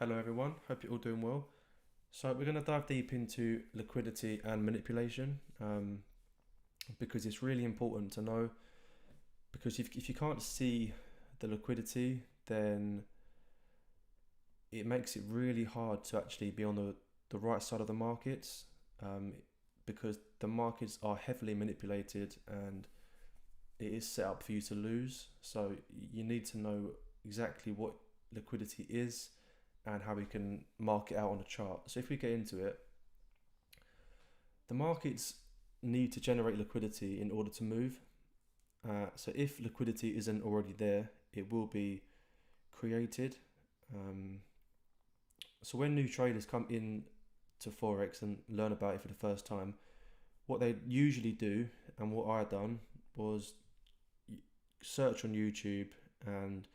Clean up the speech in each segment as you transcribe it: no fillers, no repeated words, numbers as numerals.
Hello everyone, hope you're all doing well. So we're going to dive deep into liquidity and manipulation because it's really important to know, because if you can't see the liquidity, then it makes it really hard to actually be on the right side of the markets, um, because the markets are heavily manipulated and it is set up for you to lose. So you need to know exactly what liquidity is and how we can mark it out on a chart. So if we get into it, the markets need to generate liquidity in order to move. So if liquidity isn't already there, it will be created. So when new traders come in to Forex and learn about it for the first time, what they usually do, and what I done, was search on YouTube, and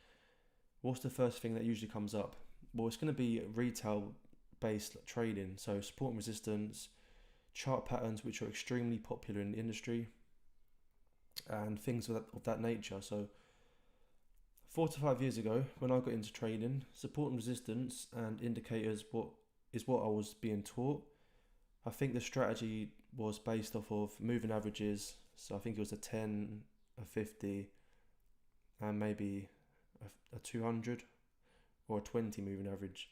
what's the first thing that usually comes up? Well, it's going to be retail based trading, so support and resistance, chart patterns which are extremely popular in the industry, and things of that nature. So 4 to 5 years ago, when I got into trading, support and resistance and indicators what I was being taught. I think the strategy was based off of moving averages, so I think it was a 10, a 50, and maybe a 200 or a 20 moving average,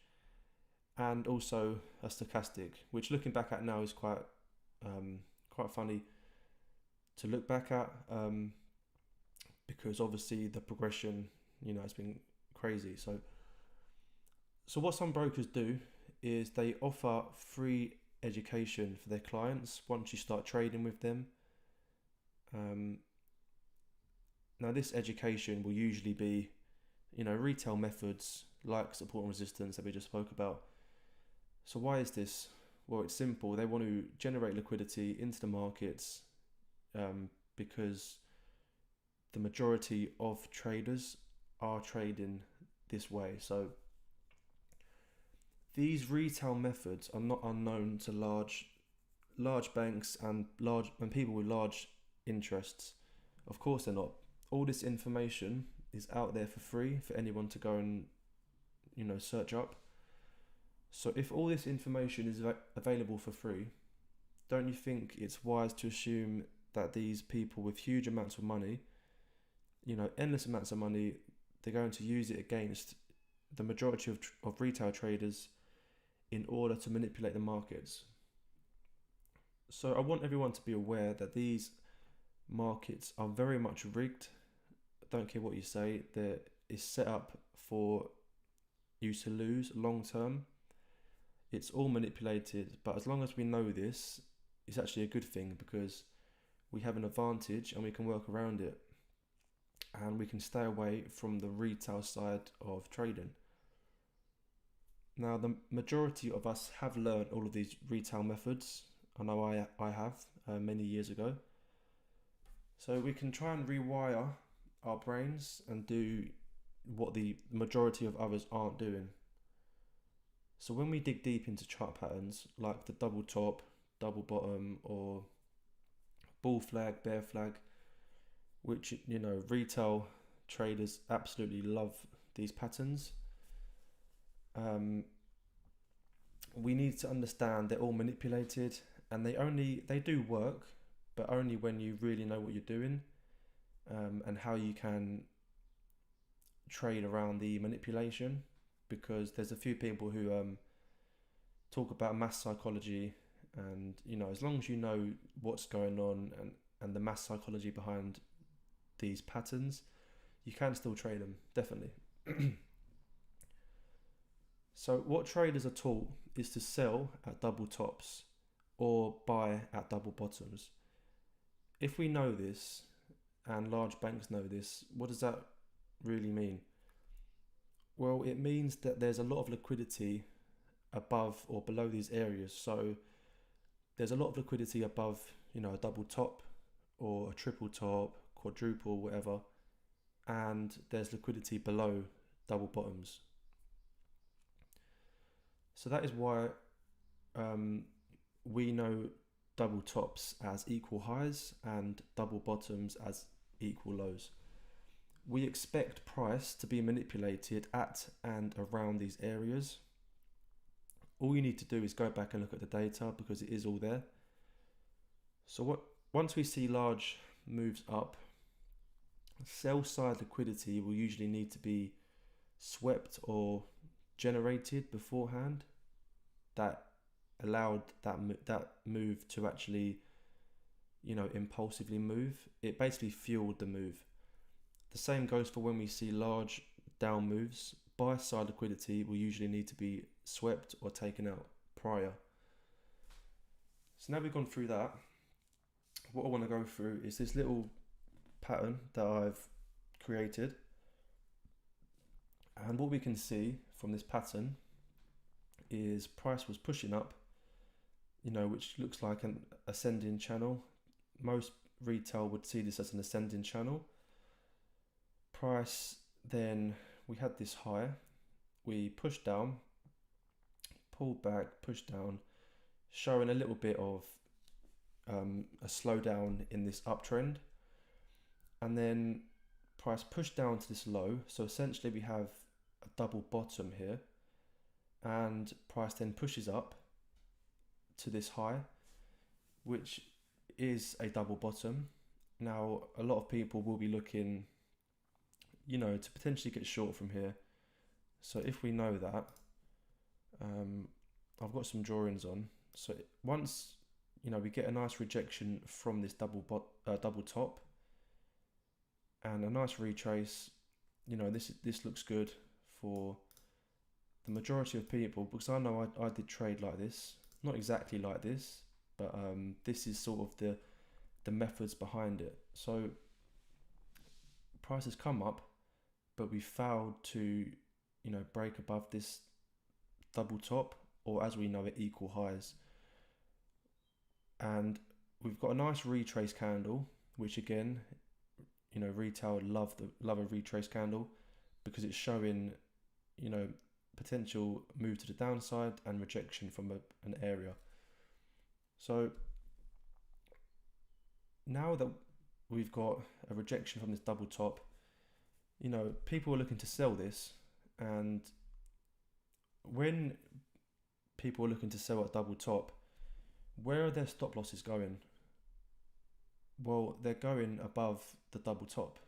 and also a stochastic, which looking back at now is quite funny to look back at, because obviously the progression, has been crazy. So what some brokers do is they offer free education for their clients once you start trading with them. Now this education will usually be, retail methods like support and resistance that we just spoke about. So why is this? Well, it's simple. They want to generate liquidity into the markets, because the majority of traders are trading this way. So these retail methods are not unknown to large banks and people with large interests. Of course they're not. All this information is out there for free for anyone to go and search up. So if all this information is available for free, don't you think it's wise to assume that these people with huge amounts of money, endless amounts of money, they're going to use it against the majority of retail traders in order to manipulate the markets? So I want everyone to be aware that these markets are very much rigged. I don't care what you say, there is set up for you to lose long term. It's all manipulated, but as long as we know this, it's actually a good thing, because we have an advantage and we can work around it, and we can stay away from the retail side of trading. Now, the majority of us have learned all of these retail methods. I know I have many years ago. So we can try and rewire our brains and do what the majority of others aren't doing. So when we dig deep into chart patterns like the double top, double bottom, or bull flag, bear flag, which retail traders absolutely love these patterns, we need to understand they're all manipulated, and they do work, but only when you really know what you're doing, and how you can trade around the manipulation. Because there's a few people who talk about mass psychology, and as long as you know what's going on and the mass psychology behind these patterns, you can still trade them, definitely. So what traders are taught is to sell at double tops or buy at double bottoms. If we know this, and large banks know this, what does that really mean? Well, it means that there's a lot of liquidity above or below these areas. So there's a lot of liquidity above, a double top or a triple top, quadruple, whatever, and there's liquidity below double bottoms. So that is why we know double tops as equal highs and double bottoms as equal lows. We expect price to be manipulated at and around these areas. all you need to do is go back and look at the data because it is all there. So once we see large moves up, sell side liquidity will usually need to be swept or generated beforehand that allowed that move to actually, impulsively move. It basically fueled the move. The same goes for when we see large down moves. Buy side liquidity will usually need to be swept or taken out prior. So now we've gone through that, what I want to go through is this little pattern that I've created. And what we can see from this pattern is price was pushing up, which looks like an ascending channel. Most retail would see this as an ascending channel. Price, then we had this high, we pushed down, pulled back, pushed down, showing a little bit of a slowdown in this uptrend. And then price pushed down to this low. So essentially we have a double bottom here, and price then pushes up to this high, which is a double bottom. Now, a lot of people will be looking, to potentially get short from here. So if we know that, I've got some drawings on. So once, we get a nice rejection from this double top and a nice retrace, this looks good for the majority of people, because I know I did trade like this, not exactly like this, but this is sort of the methods behind it. So prices come up, but we failed to break above this double top, or as we know it, equal highs. And we've got a nice retrace candle, which again, retail love a retrace candle because it's showing potential move to the downside and rejection from an area. So now that we've got a rejection from this double top, people are looking to sell this. And when people are looking to sell at double top, where are their stop losses going? Well, they're going above the double top.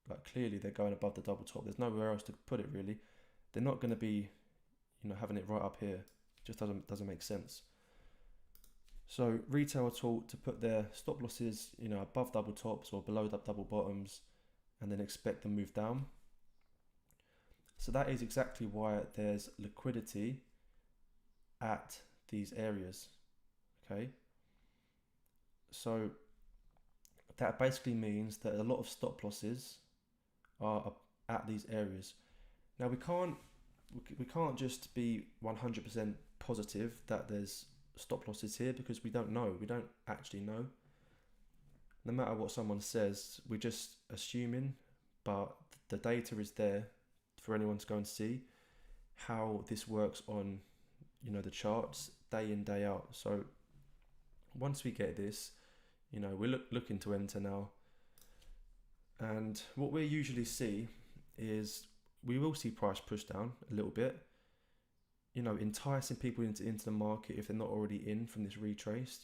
Like, clearly they're going above the double top. There's nowhere else to put it, really. They're not going to be, having it right up here. It just doesn't make sense. So retail are taught to put their stop losses, above double tops or below double bottoms, and then expect them move down. So that is exactly why there's liquidity at these areas. Okay. So that basically means that a lot of stop losses are at these areas. Now we can't just be 100% positive that there's stop losses here, because we don't know. We don't actually know. No matter what someone says, we're just assuming, but the data is there for anyone to go and see how this works on, the charts day in, day out. So once we get this, we're looking to enter now. And what we usually see is we will see price push down a little bit, enticing people into the market if they're not already in from this retrace.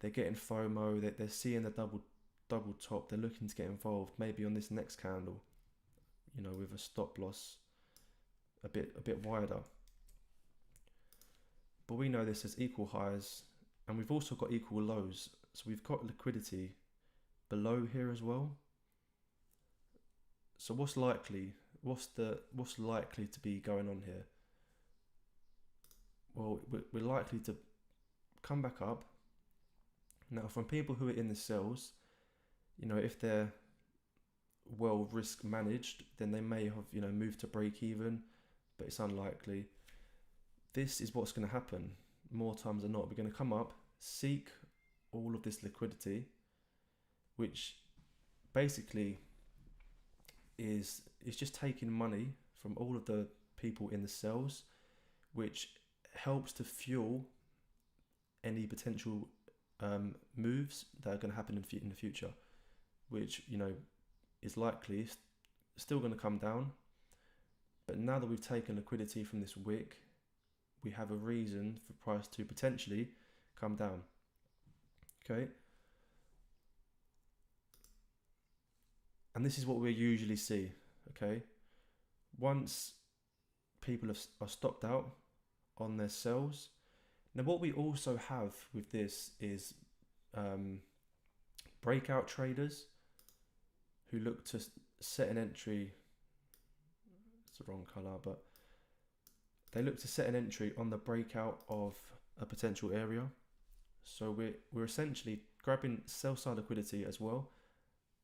They're getting FOMO, they're seeing the double top, they're looking to get involved, maybe on this next candle, with a stop loss a bit wider. But we know this as equal highs, and we've also got equal lows. So we've got liquidity below here as well. So what's likely to be going on here? Well, we're likely to come back up. Now, from people who are in the sells, if they're well risk managed, then they may have moved to break even, but it's unlikely. This is what's going to happen more times than not. We're going to come up, seek all of this liquidity, which basically is just taking money from all of the people in the sells, which helps to fuel any potential moves that are going to happen in the future, which is likely still going to come down. But now that we've taken liquidity from this wick, we have a reason for price to potentially come down. Okay. And this is what we usually see. Okay. Once people are stopped out on their sells. Now, what we also have with this is breakout traders who look to set an entry. It's the wrong color, but they look to set an entry on the breakout of a potential area. So we're essentially grabbing sell side liquidity as well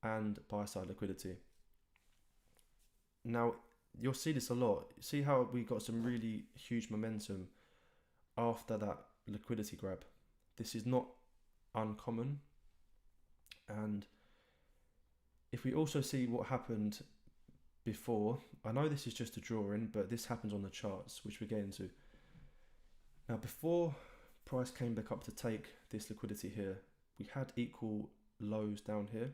and buy side liquidity. Now, you'll see this a lot. See how we got some really huge momentum after that liquidity grab. This is not uncommon. And if we also see what happened before, I know this is just a drawing, but this happens on the charts, which we get into. Now, before price came back up to take this liquidity here, we had equal lows down here,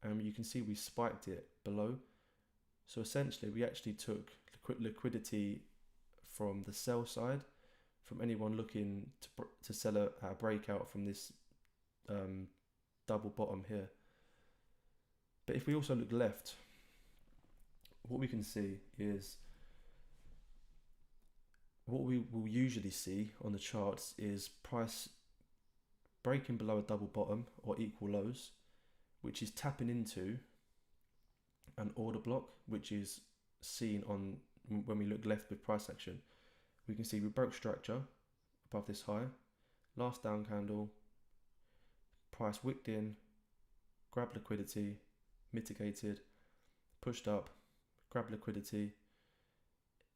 and you can see we spiked it below. So essentially, we actually took liquidity from the sell side, from anyone looking to sell a breakout from this double bottom here. But if we also look left, what we can see is what we will usually see on the charts is price breaking below a double bottom or equal lows, which is tapping into an order block, which is seen on when we look left with price action. We can see we broke structure above this high, last down candle, price wicked in, grabbed liquidity, mitigated, pushed up, grabbed liquidity,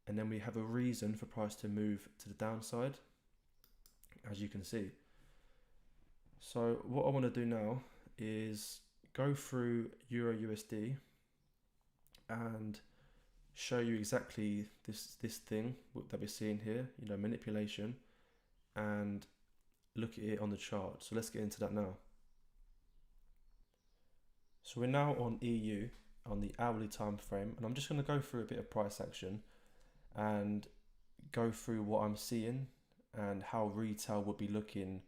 and then we have a reason for price to move to the downside, as you can see. So what I want to do now is go through Euro USD and show you exactly this thing that we're seeing here, manipulation, and look at it on the chart. So let's get into that now. So we're now on EU on the hourly time frame, and I'm just going to go through a bit of price action and go through what I'm seeing and how retail would be looking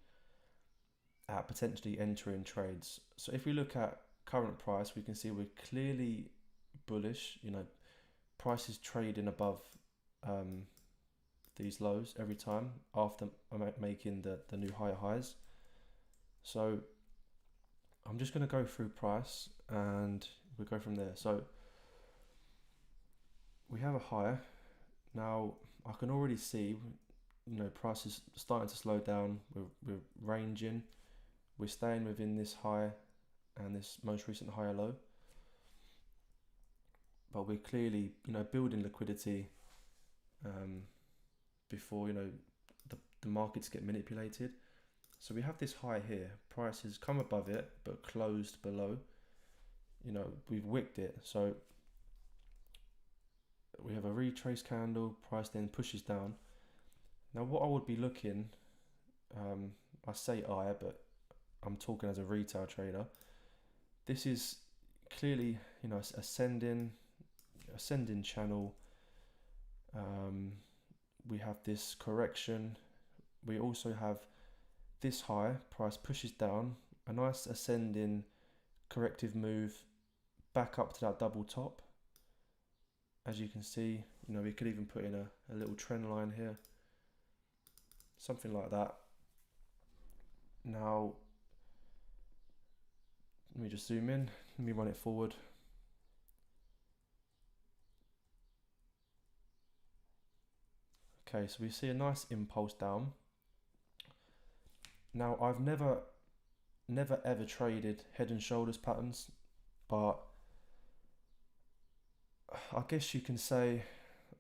at potentially entering trades. So if we look at current price, we can see we're clearly bullish. Price is trading above these lows every time after making the new higher highs. So I'm just going to go through price and we'll go from there. So we have a high. Now I can already see, price is starting to slow down. We're ranging. We're staying within this high and this most recent higher low. But we're clearly, building liquidity before, the markets get manipulated. So we have this high here. Price has come above it, but closed below. We've wicked it. So we have a retrace candle. Price then pushes down. Now what I would be looking, I say but I'm talking as a retail trader. This is clearly, ascending channel. We have this correction. We also have this high, price pushes down, a nice ascending corrective move back up to that double top. As you can see, we could even put in a little trend line here, something like that. Now let me just zoom in, let me run it forward. Okay, so we see a nice impulse down. Now I've never ever traded head and shoulders patterns, but I guess you can say,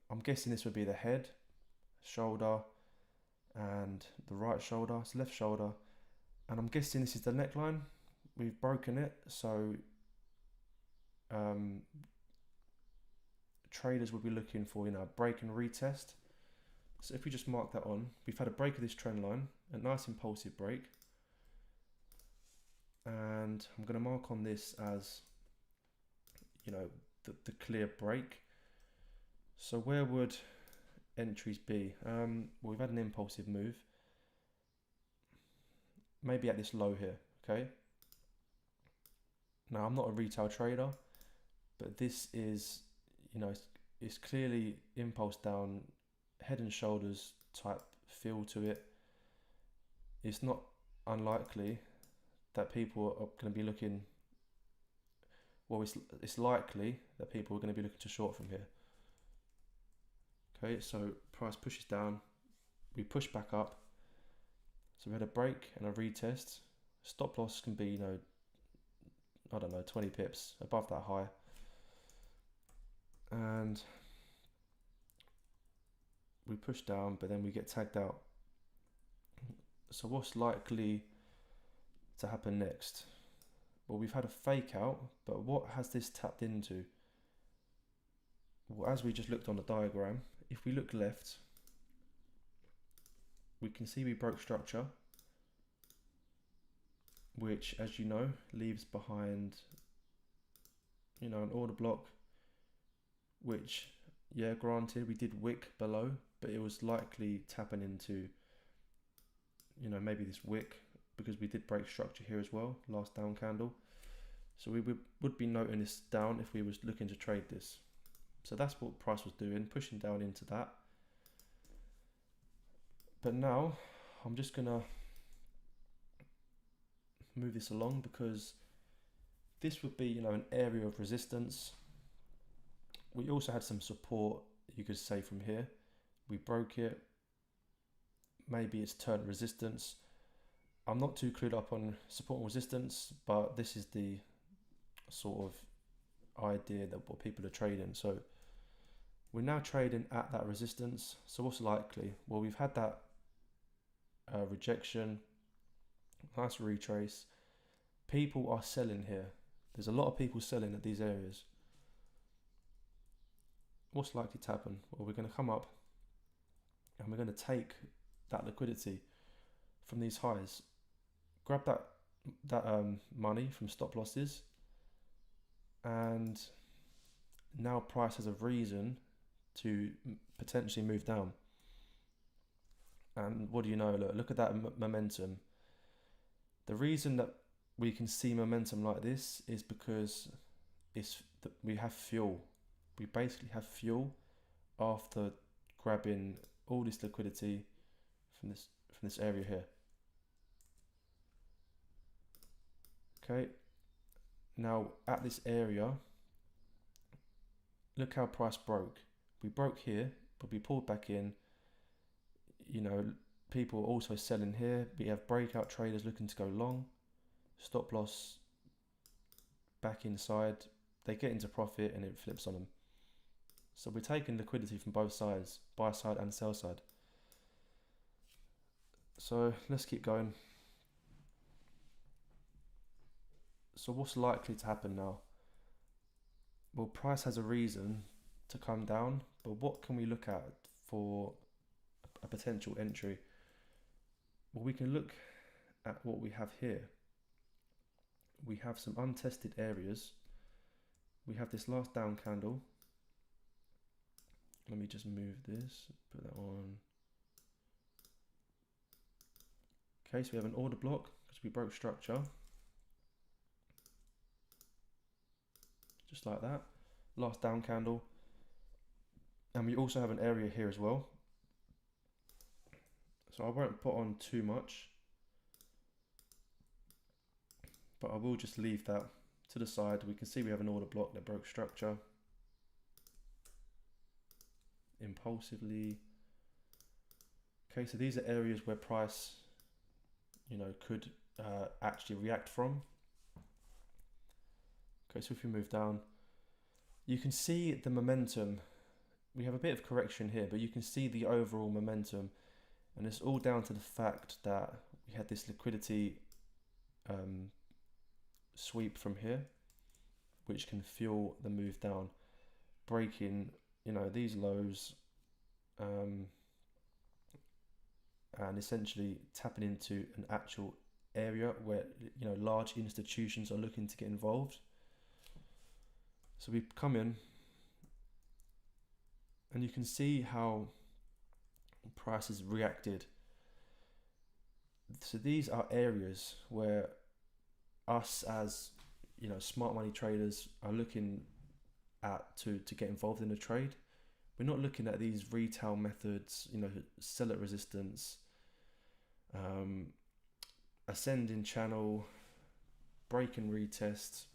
I'm guessing this would be the head, shoulder, and the right shoulder, it's left shoulder, and I'm guessing this is the neckline. We've broken it, so traders would be looking for, break and retest. So if we just mark that on, we've had a break of this trend line, a nice impulsive break. And I'm going to mark on this as, the clear break. So where would entries be? Well, we've had an impulsive move. Maybe at this low here, okay? Now, I'm not a retail trader, but this is, it's clearly impulse down, head and shoulders type feel to it. It's not unlikely that people are going to be looking, well, it's likely that people are going to be looking to short from here. Okay, so price pushes down, we push back up. So we had a break and a retest. Stop loss can be, 20 pips above that high. And we push down, but then we get tagged out. So what's likely to happen next? Well, we've had a fake out, but what has this tapped into? Well, as we just looked on the diagram, if we look left, we can see we broke structure, which, as you know, leaves behind, an order block, which, yeah, granted, we did wick below, but it was likely tapping into, maybe this wick, because we did break structure here as well, last down candle. So we would be noting this down if we was looking to trade this. So that's what price was doing, pushing down into that. But now I'm just gonna move this along, because this would be, an area of resistance. We also had some support, you could say, from here. We broke it. Maybe it's turned resistance. I'm not too clued up on support and resistance, but this is the sort of idea that what people are trading. So we're now trading at that resistance. So what's likely? Well, we've had that rejection, nice retrace. People are selling here. There's a lot of people selling at these areas. What's likely to happen? Well, we're going to come up and we're going to take that liquidity from these highs, grab that money from stop losses, and now price has a reason to potentially move down. And what do you know? Look at that momentum. The reason that we can see momentum like this is because we have fuel. We basically have fuel after grabbing all this liquidity from this area here. Okay. Now at this area, look how price broke. We broke here, but we pulled back in. People are also selling here. We have breakout traders looking to go long. Stop loss back inside. They get into profit and it flips on them. So we're taking liquidity from both sides, buy side and sell side. So let's keep going. So what's likely to happen now? Well, price has a reason to come down, but what can we look at for a potential entry? Well, we can look at what we have here. We have some untested areas. We have this last down candle. Let me just move this, put that on. Okay, so we have an order block because we broke structure. Just like that. Last down candle. And we also have an area here as well. So I won't put on too much, but I will just leave that to the side. We can see we have an order block that broke structure impulsively. Okay, so these are areas where price, could actually react from. Okay, so if we move down, you can see the momentum. We have a bit of correction here, but you can see the overall momentum. And it's all down to the fact that we had this liquidity sweep from here, which can fuel the move down, breaking, these lows, and essentially tapping into an actual area where, large institutions are looking to get involved. So we come in and you can see how price has reacted. So these are areas where us as smart money traders are looking at to get involved in the trade. We're not looking at these retail methods, sell at resistance, ascending channel, break and retest.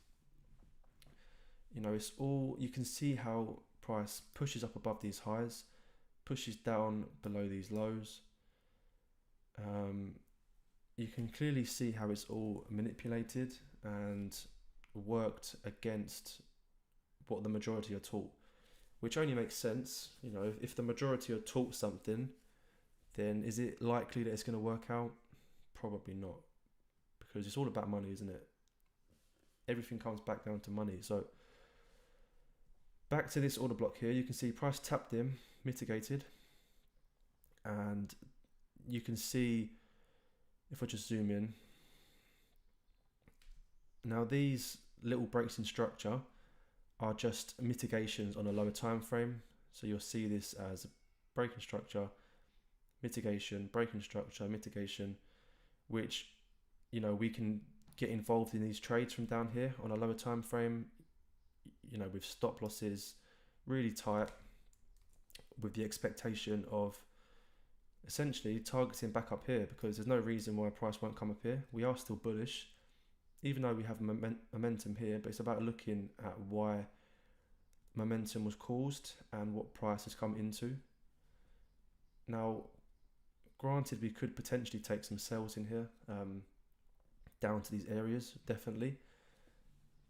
It's all, you can see how price pushes up above these highs, pushes down below these lows. You can clearly see how it's all manipulated and worked against what the majority are taught, which only makes sense. If the majority are taught something, then is it likely that it's going to work out? Probably not, because it's all about money, isn't it? Everything comes back down to money. So back to this order block here, you can see price tapped in, mitigated, and you can see, if I just zoom in, now these little breaks in structure are just mitigations on a lower time frame. So you'll see this as a break in structure, mitigation, break in structure, mitigation, which we can get involved in these trades from down here on a lower time frame, with stop losses really tight, with the expectation of essentially targeting back up here, because there's no reason why price won't come up here. We are still bullish, even though we have momentum here, but it's about looking at why momentum was caused and what price has come into. Now, granted, we could potentially take some sales in here, down to these areas, definitely.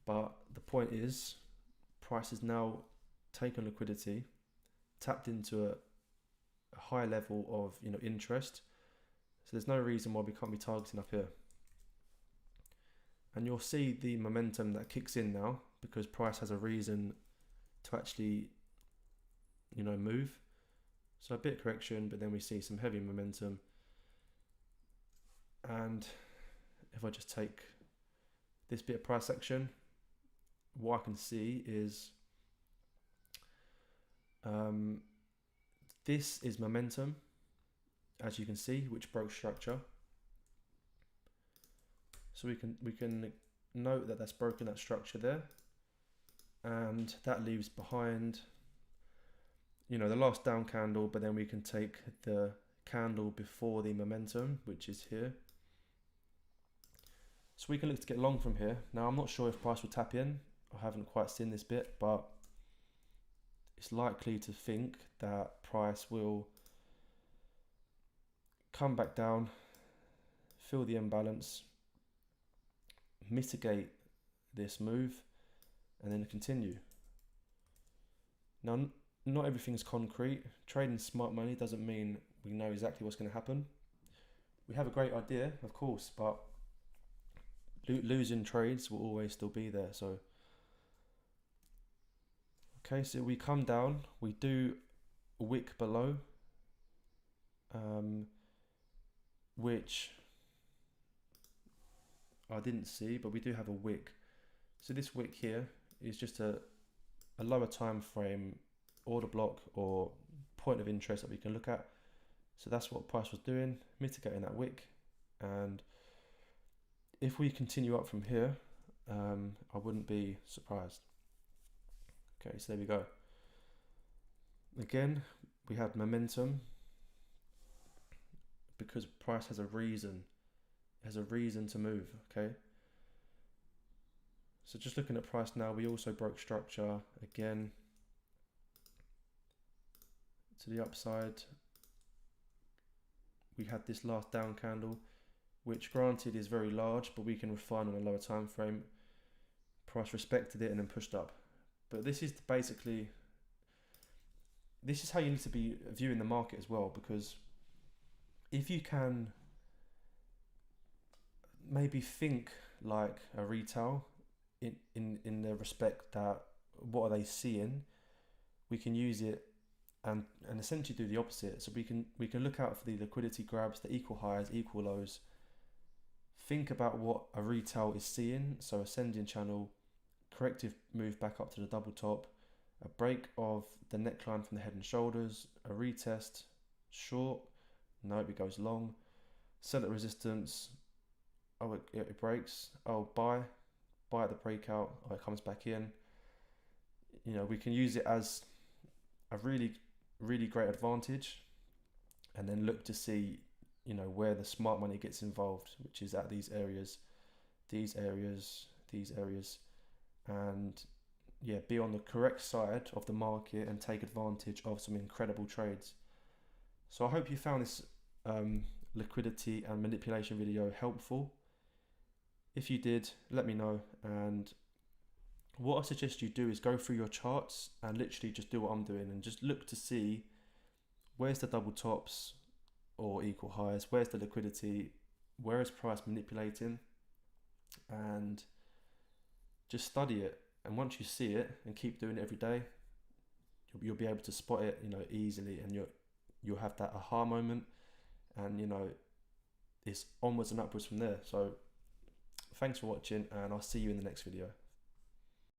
But the point is, price has now taken liquidity, tapped into a high level of interest. So there's no reason why we can't be targeting up here. And you'll see the momentum that kicks in now, because price has a reason to actually move. So a bit of correction, but then we see some heavy momentum. And if I just take this bit of price action, what I can see is this is momentum, as you can see, which broke structure. So we can note that that's broken that structure there, and that leaves behind the last down candle, but then we can take the candle before the momentum, which is here. So we can look to get long from here. Now I'm not sure if price will tap in. I haven't quite seen this bit, but it's likely to think that price will come back down, fill the imbalance, mitigate this move, and then continue. Now, not everything's concrete. Trading smart money doesn't mean we know exactly what's going to happen. We have a great idea, of course, but losing trades will always still be there. So okay, so we come down, we do a wick below, which I didn't see, but we do have a wick. So this wick here is just a lower time frame order block or point of interest that we can look at. So that's what price was doing, mitigating that wick. And if we continue up from here, I wouldn't be surprised. Okay, so there we go. Again, we have momentum because price has a reason. It has a reason to move, okay? So just looking at price now, we also broke structure again to the upside. We had this last down candle, which granted is very large, but we can refine on a lower time frame. Price respected it and then pushed up. But this is basically, this is how you need to be viewing the market as well, because if you can maybe think like a retail in the respect that what are they seeing, we can use it and essentially do the opposite. So we can look out for the liquidity grabs, the equal highs, equal lows. Think about what a retail is seeing. So ascending channel, corrective move back up to the double top, a break of the neckline from the head and shoulders, a retest, short, nope, it goes long. Sell at resistance, oh, it breaks, oh, buy at the breakout, oh, it comes back in. You know, we can use it as a really, really great advantage, and then look to see, you know, where the smart money gets involved, which is at these areas, these areas, these areas, and yeah, be on the correct side of the market and take advantage of some incredible trades. So I hope you found this liquidity and manipulation video helpful. If you did, let me know. And what I suggest you do is go through your charts and literally just do what I'm doing and just look to see where's the double tops or equal highs, where's the liquidity, where is price manipulating, and just study it. And once you see it and keep doing it every day, you'll be able to spot it, you know, easily, and you'll have that aha moment, and you know, it's onwards and upwards from there. So thanks for watching, and I'll see you in the next video.